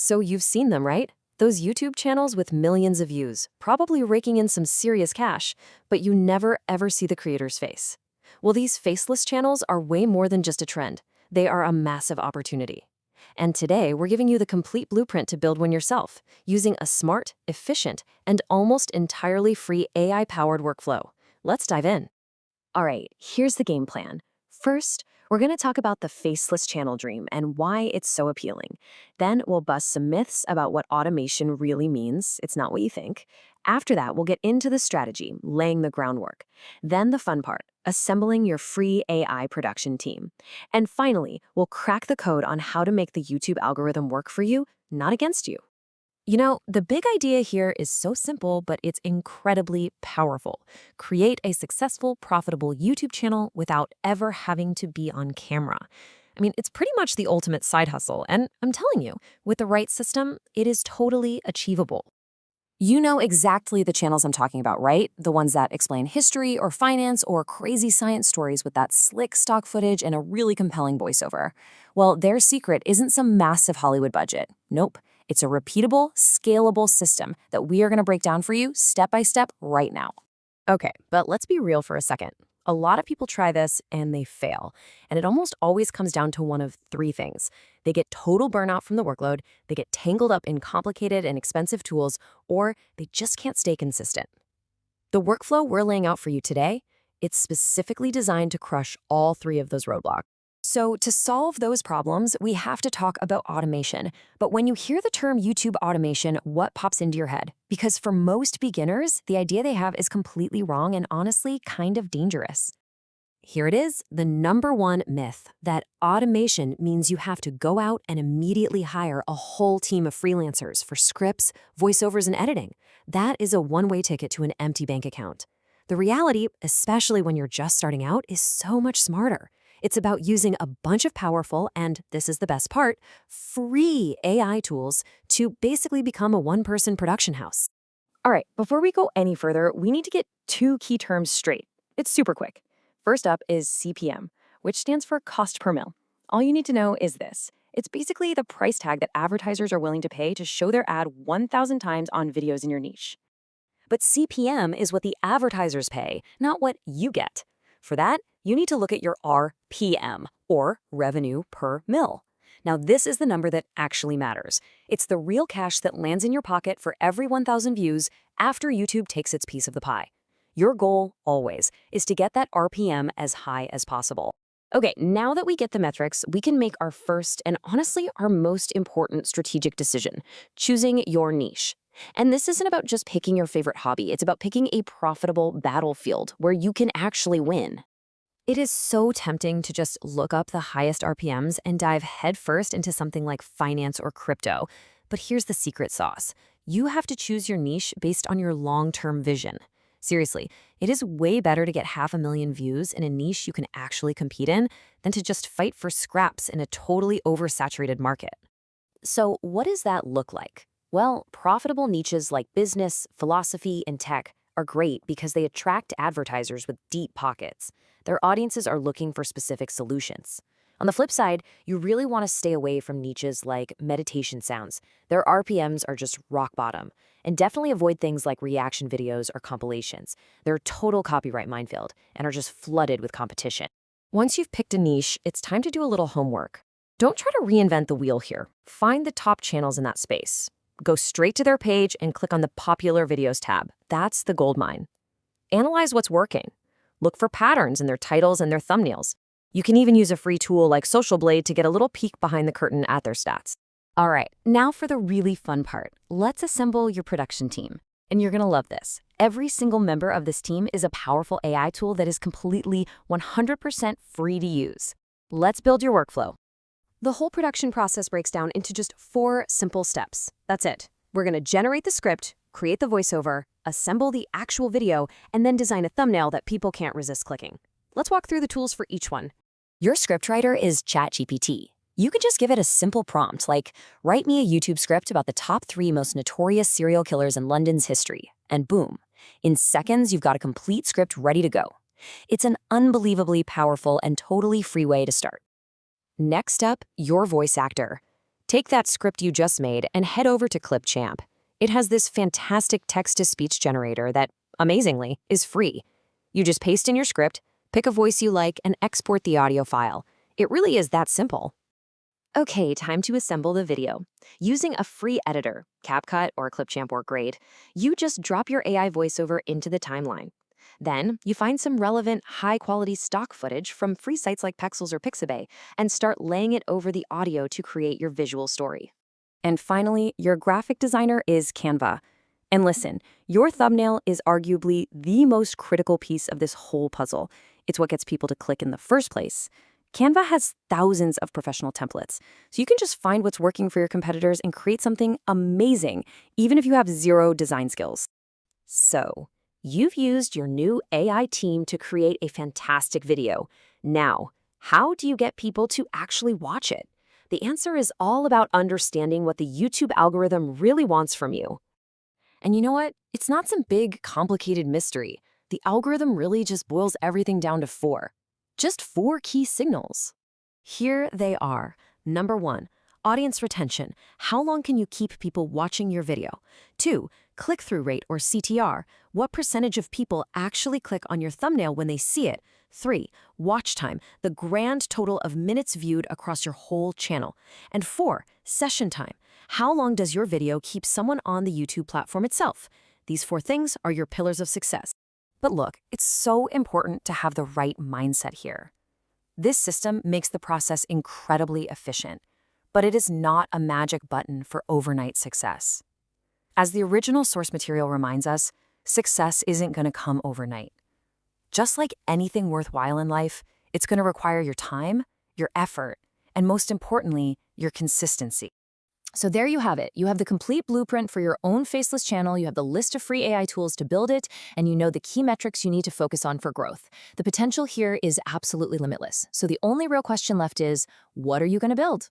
So you've seen them, right? Those YouTube channels with millions of views, probably raking in some serious cash, but you never ever see the creator's face. Well, these faceless channels are way more than just a trend. They are a massive opportunity. And today, we're giving you the complete blueprint to build one yourself, using a smart, efficient, and almost entirely free AI-powered workflow. Let's dive in. All right, here's the game plan. First, we're going to talk about the faceless channel dream and why it's so appealing. Then we'll bust some myths about what automation really means. It's not what you think. After that, we'll get into the strategy, laying the groundwork. Then the fun part, assembling your free AI production team. And finally, we'll crack the code on how to make the YouTube algorithm work for you, not against you. You know, the big idea here is so simple, but it's incredibly powerful. Create a successful, profitable YouTube channel without ever having to be on camera. I mean, it's pretty much the ultimate side hustle, and I'm telling you, with the right system, it is totally achievable. You know exactly the channels I'm talking about, right? The ones that explain history or finance or crazy science stories with that slick stock footage and a really compelling voiceover. Well, their secret isn't some massive Hollywood budget. Nope. It's a repeatable, scalable system that we are going to break down for you step by step right now. Okay, but let's be real for a second. A lot of people try this and they fail. And it almost always comes down to one of three things. They get total burnout from the workload, they get tangled up in complicated and expensive tools, or they just can't stay consistent. The workflow we're laying out for you today, it's specifically designed to crush all three of those roadblocks. So to solve those problems, we have to talk about automation. But when you hear the term YouTube automation, what pops into your head? Because for most beginners, the idea they have is completely wrong and honestly kind of dangerous. Here it is, the number one myth, that automation means you have to go out and immediately hire a whole team of freelancers for scripts, voiceovers, and editing. That is a one-way ticket to an empty bank account. The reality, especially when you're just starting out, is so much smarter. It's about using a bunch of powerful, and this is the best part, free AI tools to basically become a one-person production house. All right, before we go any further, we need to get two key terms straight. It's super quick. First up is CPM, which stands for cost per mil. All you need to know is this. It's basically the price tag that advertisers are willing to pay to show their ad 1,000 times on videos in your niche. But CPM is what the advertisers pay, not what you get. For that, you need to look at your RPM, or revenue per mil. Now, this is the number that actually matters. It's the real cash that lands in your pocket for every 1,000 views after YouTube takes its piece of the pie. Your goal, always, is to get that RPM as high as possible. Okay, now that we get the metrics, we can make our first and honestly our most important strategic decision, choosing your niche. And this isn't about just picking your favorite hobby. It's about picking a profitable battlefield where you can actually win. It is so tempting to just look up the highest RPMs and dive headfirst into something like finance or crypto. But here's the secret sauce. You have to choose your niche based on your long-term vision. Seriously, it is way better to get 500,000 views in a niche you can actually compete in than to just fight for scraps in a totally oversaturated market. So what does that look like? Well, profitable niches like business, philosophy, and tech are great because they attract advertisers with deep pockets. Their audiences are looking for specific solutions. On the flip side, you really want to stay away from niches like meditation sounds. Their RPMs are just rock bottom. And definitely avoid things like reaction videos or compilations. They're a total copyright minefield and are just flooded with competition. Once you've picked a niche, it's time to do a little homework. Don't try to reinvent the wheel here. Find the top channels in that space. Go straight to their page and click on the Popular Videos tab. That's the goldmine. Analyze what's working. Look for patterns in their titles and their thumbnails. You can even use a free tool like Social Blade to get a little peek behind the curtain at their stats. All right, now for the really fun part. Let's assemble your production team. And you're going to love this. Every single member of this team is a powerful AI tool that is completely 100% free to use. Let's build your workflow. The whole production process breaks down into just 4 simple steps. That's it. We're going to generate the script, create the voiceover, assemble the actual video, and then design a thumbnail that people can't resist clicking. Let's walk through the tools for each one. Your scriptwriter is ChatGPT. You could just give it a simple prompt like, write me a YouTube script about the top 3 most notorious serial killers in London's history, and boom. In seconds, you've got a complete script ready to go. It's an unbelievably powerful and totally free way to start. Next up, your voice actor. Take that script you just made and head over to Clipchamp. It has this fantastic text-to-speech generator that, amazingly, is free. You just paste in your script, pick a voice you like, and export the audio file. It really is that simple. Okay, time to assemble the video. Using a free editor, CapCut or Clipchamp work great, you just drop your AI voiceover into the timeline. Then, you find some relevant, high-quality stock footage from free sites like Pexels or Pixabay and start laying it over the audio to create your visual story. And finally, your graphic designer is Canva. And listen, your thumbnail is arguably the most critical piece of this whole puzzle. It's what gets people to click in the first place. Canva has thousands of professional templates, so you can just find what's working for your competitors and create something amazing, even if you have zero design skills. So, you've used your new AI team to create a fantastic video. Now, how do you get people to actually watch it? The answer is all about understanding what the YouTube algorithm really wants from you. And you know what? It's not some big, complicated mystery. The algorithm really just boils everything down to four. Just four key signals. Here they are. Number 1, audience retention. How long can you keep people watching your video? 2, click-through rate or CTR. What percentage of people actually click on your thumbnail when they see it? 3, watch time, the grand total of minutes viewed across your whole channel. And 4, session time. How long does your video keep someone on the YouTube platform itself? These 4 things are your pillars of success. But look, it's so important to have the right mindset here. This system makes the process incredibly efficient, but it is not a magic button for overnight success. As the original source material reminds us, success isn't going to come overnight. Just like anything worthwhile in life, it's going to require your time, your effort, and most importantly, your consistency. So there you have it. You have the complete blueprint for your own Faceless channel, you have the list of free AI tools to build it, and you know the key metrics you need to focus on for growth. The potential here is absolutely limitless. So the only real question left is, what are you going to build?